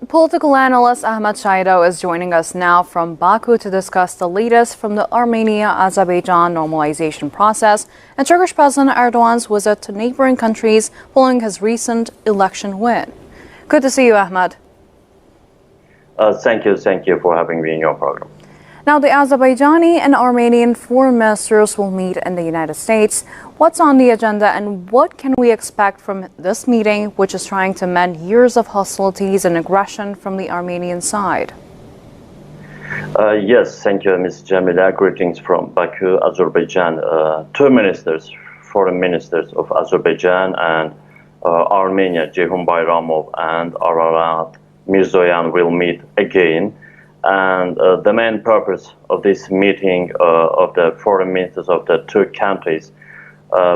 Political analyst Ahmad Shahidov is joining us now from Baku to discuss the latest from the Armenia-Azerbaijan normalization process and Turkish President Erdogan's visit to neighboring countries following his recent election win. Good to see you, Ahmad. Thank you for having me in your program. Now, the Azerbaijani and Armenian foreign ministers will meet in the United States. What's on the agenda and what can we expect from this meeting, which is trying to mend years of hostilities and aggression from the Armenian side? Yes, thank you, Ms. Jamila. Greetings from Baku, Azerbaijan. Two ministers, foreign ministers of Azerbaijan and Armenia, Jeyhun Bayramov and Ararat, Mirzoyan, will meet again. And the main purpose of this meeting of the foreign ministers of the two countries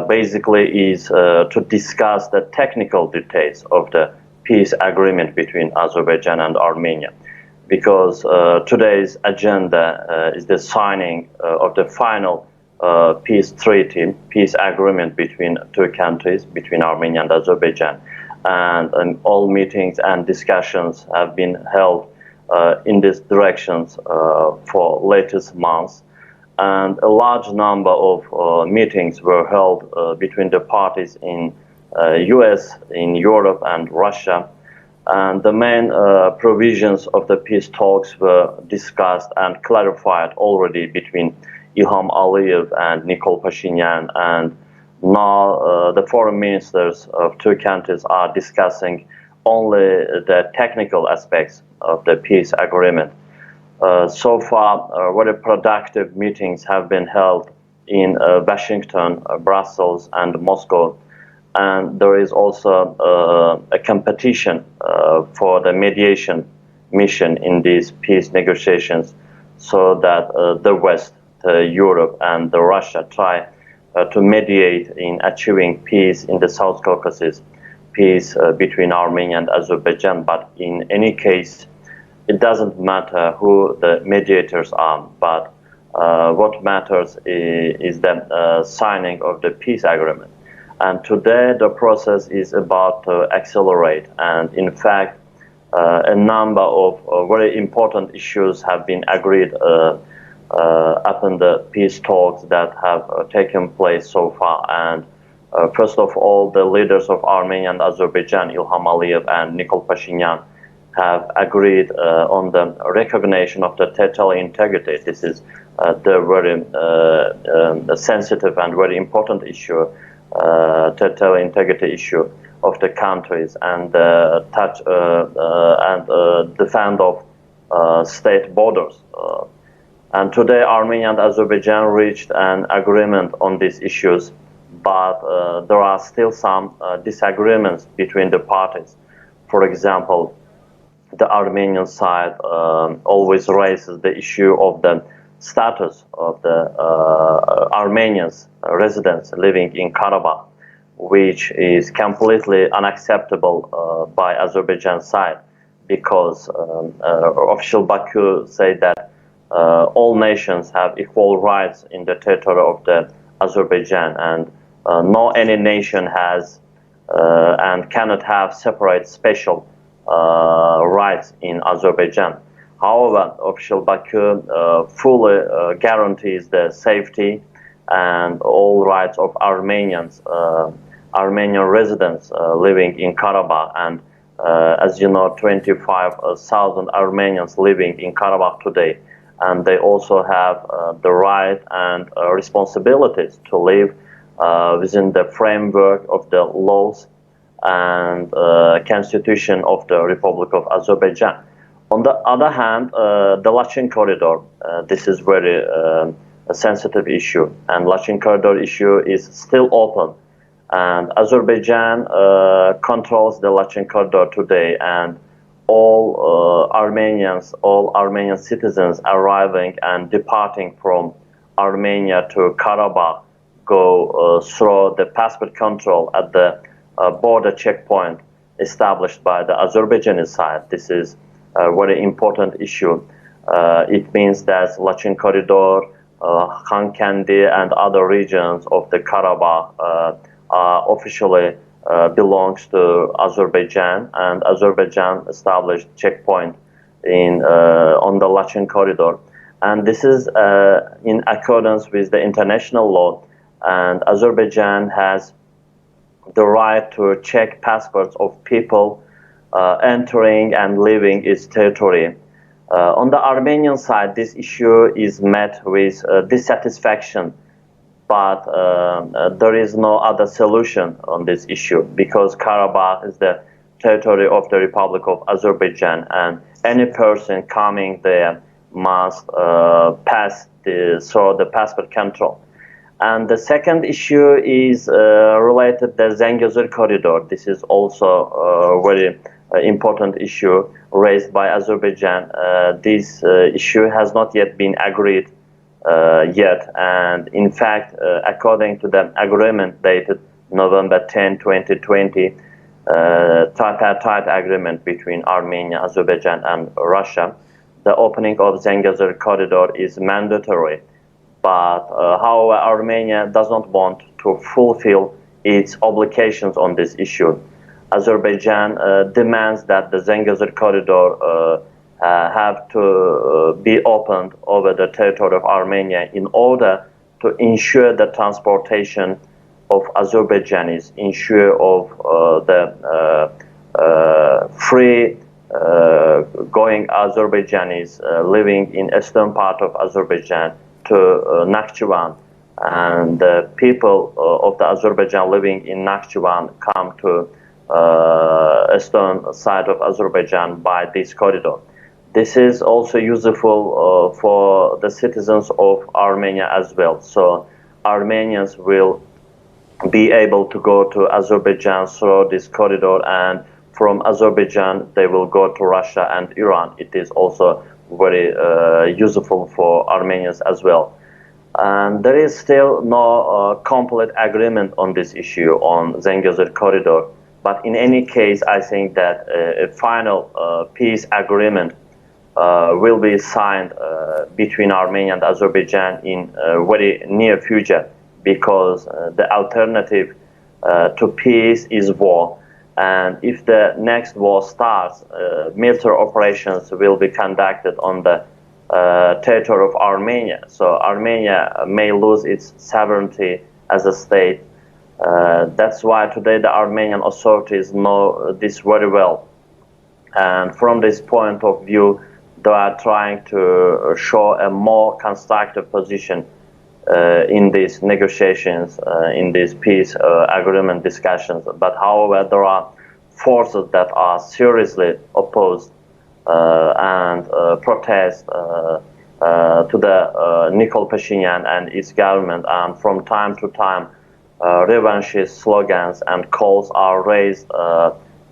basically is to discuss the technical details of the peace agreement between Azerbaijan and Armenia. Because today's agenda is the signing of the final peace treaty, peace agreement between two countries, between Armenia and Azerbaijan. And all meetings and discussions have been held in these directions for latest months, and a large number of meetings were held between the parties in US, in Europe and Russia, and the main provisions of the peace talks were discussed and clarified already between İlham Aliyev and Nikol Pashinyan, and now the foreign ministers of two countries are discussing only the technical aspects of the peace agreement. So far, very productive meetings have been held in Washington, Brussels, and Moscow. And there is also a competition for the mediation mission in these peace negotiations, so that the West, Europe, and Russia try to mediate in achieving peace in the South Caucasus, peace between Armenia and Azerbaijan. But in any case, it doesn't matter who the mediators are, but what matters is the signing of the peace agreement. And today the process is about to accelerate, and in fact a number of very important issues have been agreed upon the peace talks that have taken place so far. And first of all, the leaders of Armenia and Azerbaijan, İlham Aliyev and Nikol Pashinyan, have agreed on the recognition of the territorial integrity. This is the very sensitive and very important issue, territorial integrity issue of the countries, and defend of state borders. And today, Armenia and Azerbaijan reached an agreement on these issues, but there are still some disagreements between the parties. For example, the Armenian side always raises the issue of the status of the Armenians residents living in Karabakh, which is completely unacceptable by Azerbaijan side, because official Baku say that all nations have equal rights in the territory of the Azerbaijan, and no any nation has and cannot have separate special rights in Azerbaijan. However, official Baku fully guarantees the safety and all rights of Armenians, Armenian residents living in Karabakh. And as you know, 25,000 Armenians living in Karabakh today, and they also have the right and responsibilities to live within the framework of the laws and constitution of the Republic of Azerbaijan. On the other hand, the Lachin Corridor, this is very a sensitive issue, and Lachin Corridor issue is still open, and Azerbaijan controls the Lachin Corridor today, and all Armenian citizens arriving and departing from Armenia to Karabakh go through the passport control at the border checkpoint established by the Azerbaijani side. This is a very important issue. It means that Lachin Corridor, Khankandi, and other regions of the Karabakh are officially belongs to Azerbaijan, and Azerbaijan established checkpoint on the Lachin Corridor. And this is in accordance with the international law, and Azerbaijan has the right to check passports of people entering and leaving its territory. On the Armenian side, this issue is met with dissatisfaction, but there is no other solution on this issue because Karabakh is the territory of the Republic of Azerbaijan, and any person coming there must pass through the passport control. And the second issue is related to the Zangezur Corridor. This is also a very important issue raised by Azerbaijan. This issue has not yet been agreed yet, and in fact, according to the agreement dated November 10, 2020, tripartite agreement between Armenia, Azerbaijan, and Russia, the opening of Zangezur Corridor is mandatory. But however, Armenia does not want to fulfill its obligations on this issue. Azerbaijan demands that the Zangezur Corridor have to be opened over the territory of Armenia in order to ensure the transportation of Azerbaijanis, ensure of the free going Azerbaijanis living in eastern part of Azerbaijan to Nakhchivan, and the people of the Azerbaijan living in Nakhchivan come to eastern side of Azerbaijan by this corridor. This is also useful for the citizens of Armenia as well. So Armenians will be able to go to Azerbaijan through this corridor, and from Azerbaijan they will go to Russia and Iran. It is also very useful for Armenians as well. And there is still no complete agreement on this issue on Zangezur Corridor. But in any case, I think that a final peace agreement will be signed between Armenia and Azerbaijan in a very near future, because the alternative to peace is war. And if the next war starts, military operations will be conducted on the territory of Armenia. So Armenia may lose its sovereignty as a state. That's why today the Armenian authorities know this very well. And from this point of view, they are trying to show a more constructive position in these negotiations, in these peace agreement discussions. But however, there are forces that are seriously opposed and protest to the Nikol Pashinyan and its government, and from time to time revanchist slogans and calls are raised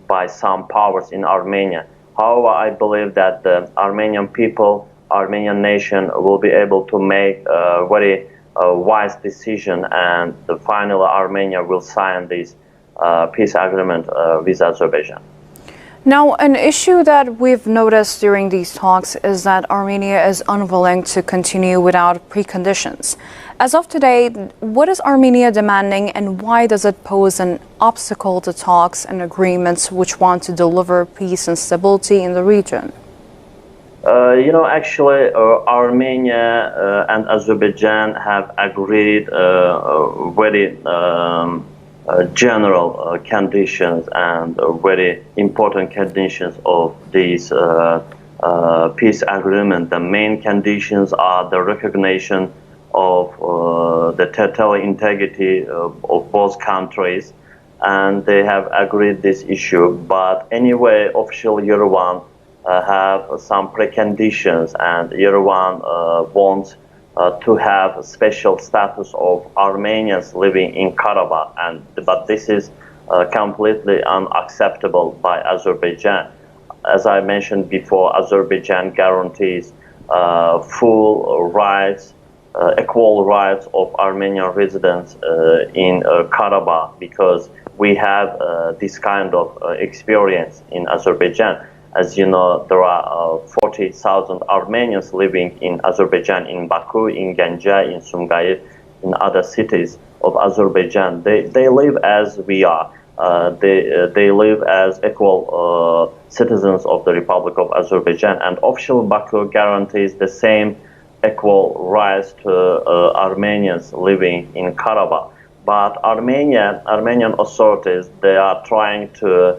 by some powers in Armenia. However, I believe that the Armenian people, Armenian nation will be able to make a very wise decision, and finally Armenia will sign this peace agreement with Azerbaijan. Now, an issue that we've noticed during these talks is that Armenia is unwilling to continue without preconditions. As of today, what is Armenia demanding, and why does it pose an obstacle to talks and agreements which want to deliver peace and stability in the region? Actually, Armenia and Azerbaijan have agreed very general conditions and very important conditions of this peace agreement. The main conditions are the recognition of the territorial integrity of both countries, and they have agreed this issue. But anyway, official Yerevan have some preconditions, and Yerevan wants to have a special status of Armenians living in Karabakh, but this is completely unacceptable by Azerbaijan. As I mentioned before, Azerbaijan guarantees full rights, equal rights of Armenian residents in Karabakh, because we have this kind of experience in Azerbaijan. As you know, there are 40,000 Armenians living in Azerbaijan, in Baku, in Ganja, in Sumgayit, in other cities of Azerbaijan. They live as we are. they live as equal citizens of the Republic of Azerbaijan, and official Baku guarantees the same equal rights to Armenians living in Karabakh. But Armenian authorities, they are trying to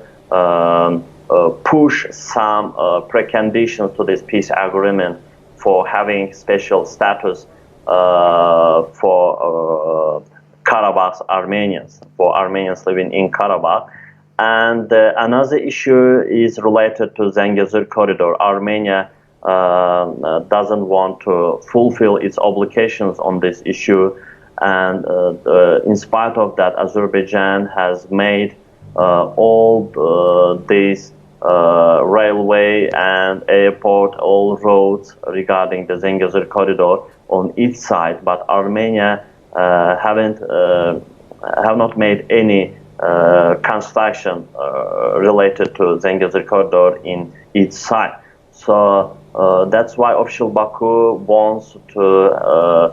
push some preconditions to this peace agreement for having special status for Karabakh's Armenians, for Armenians living in Karabakh. And another issue is related to Zangezur Corridor. Armenia doesn't want to fulfill its obligations on this issue, and in spite of that, Azerbaijan has made all these railway and airport, all roads regarding the Zangezur Corridor on its side, but Armenia have not made any construction related to Zangezur Corridor in its side. So that's why official Baku wants to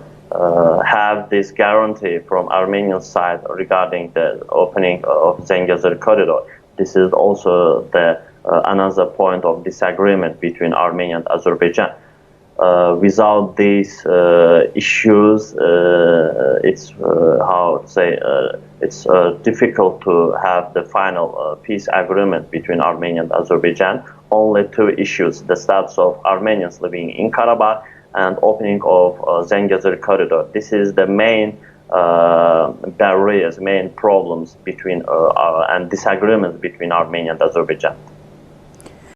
have this guarantee from Armenian side regarding the opening of Zangezur Corridor. This is also the another point of disagreement between Armenia and Azerbaijan. Without these issues, it's it's difficult to have the final peace agreement between Armenia and Azerbaijan. Only two issues: the status of Armenians living in Karabakh and opening of Zangezur Corridor. This is the main barriers, main problems between and disagreements between Armenia and Azerbaijan.